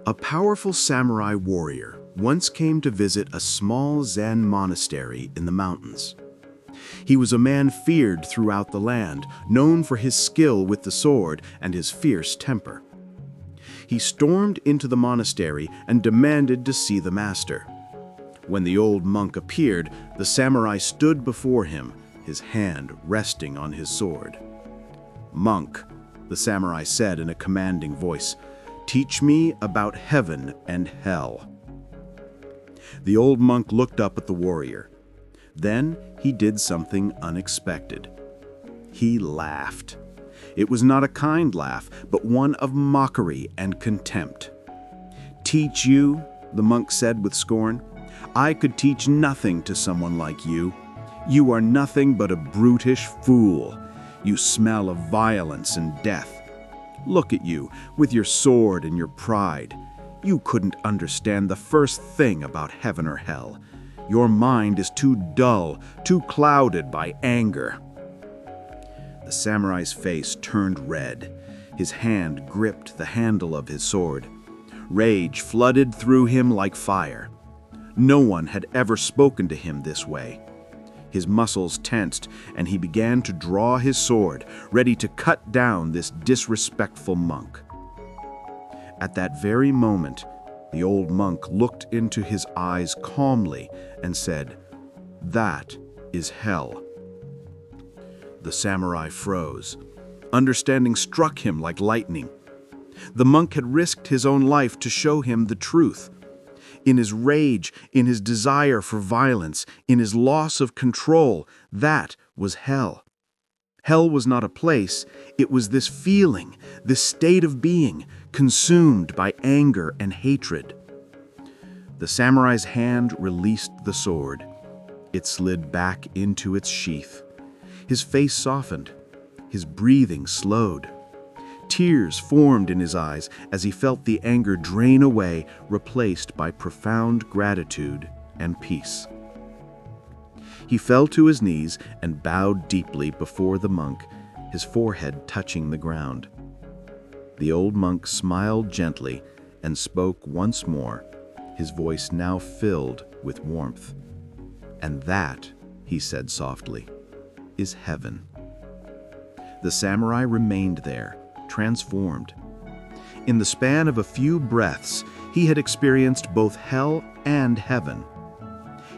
A powerful samurai warrior once came to visit a small Zen monastery in the mountains. He was a man feared throughout the land, known for his skill with the sword and his fierce temper. He stormed into the monastery and demanded to see the master. When the old monk appeared, the samurai stood before him, his hand resting on his sword. "Monk," the samurai said in a commanding voice, "teach me about heaven and hell." The old monk looked up at the warrior. Then he did something unexpected. He laughed. It was not a kind laugh, but one of mockery and contempt. "Teach you?" the monk said with scorn. "I could teach nothing to someone like you. You are nothing but a brutish fool. You smell of violence and death. Look at you, with your sword and your pride. You couldn't understand the first thing about heaven or hell. Your mind is too dull, too clouded by anger." The samurai's face turned red. His hand gripped the handle of his sword. Rage flooded through him like fire. No one had ever spoken to him this way. His muscles tensed, and he began to draw his sword, ready to cut down this disrespectful monk. At that very moment, the old monk looked into his eyes calmly and said, "That is hell." The samurai froze. Understanding struck him like lightning. The monk had risked his own life to show him the truth. In his rage, in his desire for violence, in his loss of control, that was hell. Hell was not a place, it was this feeling, this state of being, consumed by anger and hatred. The samurai's hand released the sword. It slid back into its sheath. His face softened. His breathing slowed. Tears formed in his eyes as he felt the anger drain away, replaced by profound gratitude and peace. He fell to his knees and bowed deeply before the monk, his forehead touching the ground. The old monk smiled gently and spoke once more, his voice now filled with warmth. "And that," he said softly, "is heaven." The samurai remained there, transformed. In the span of a few breaths, he had experienced both hell and heaven.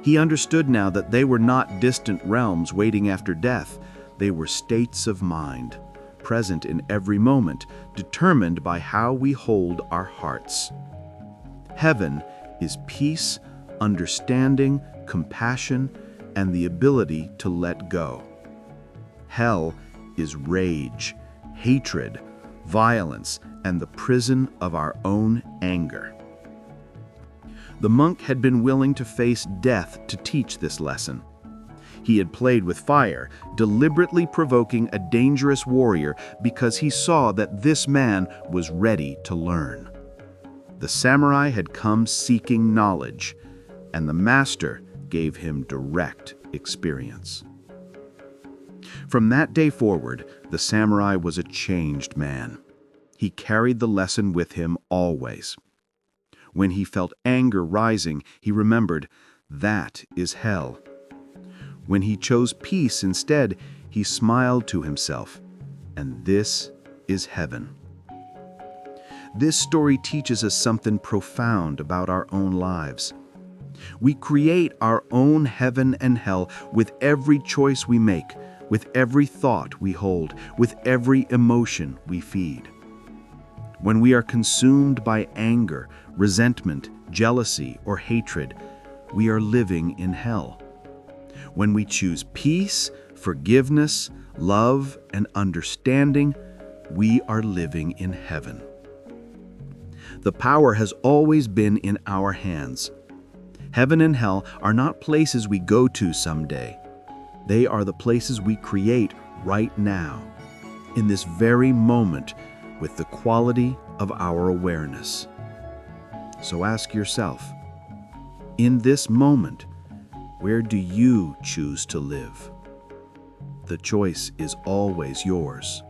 He understood now that they were not distant realms waiting after death. They were states of mind, present in every moment, determined by how we hold our hearts. Heaven is peace, understanding, compassion, and the ability to let go. Hell is rage, hatred, violence, and the prison of our own anger. The monk had been willing to face death to teach this lesson. He had played with fire, deliberately provoking a dangerous warrior because he saw that this man was ready to learn. The samurai had come seeking knowledge, and the master gave him direct experience. From that day forward, the samurai was a changed man. He carried the lesson with him always. When he felt anger rising, he remembered, that is hell. When he chose peace instead, he smiled to himself, and this is heaven. This story teaches us something profound about our own lives. We create our own heaven and hell with every choice we make, with every thought we hold, with every emotion we feed. When we are consumed by anger, resentment, jealousy, or hatred, we are living in hell. When we choose peace, forgiveness, love, and understanding, we are living in heaven. The power has always been in our hands. Heaven and hell are not places we go to someday. They are the places we create right now, in this very moment, with the quality of our awareness. So ask yourself, in this moment, where do you choose to live? The choice is always yours.